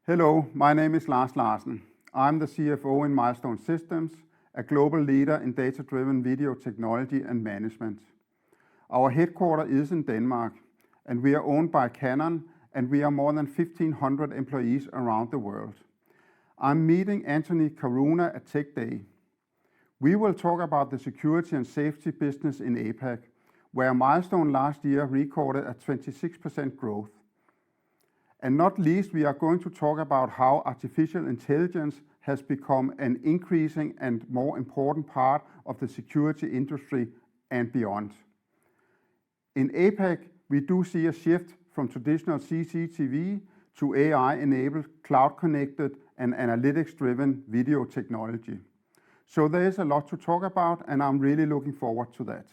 Hello, my name is Lars Larsen. I'm the CFO in Milestone Systems, a global leader in data-driven video technology and management. Our headquarters is in Denmark, and we are owned by Canon, and we are more than 1,500 employees around the world. I'm meeting Anthony Karuna at Tech Day. We will talk about the security and safety business in APAC, where Milestone last year recorded a 26% growth. And not least, we are going to talk about how artificial intelligence has become an increasing and more important part of the security industry and beyond. In APAC, we do see a shift from traditional CCTV to AI-enabled, cloud-connected and analytics-driven video technology. So there is a lot to talk about, and I'm really looking forward to that.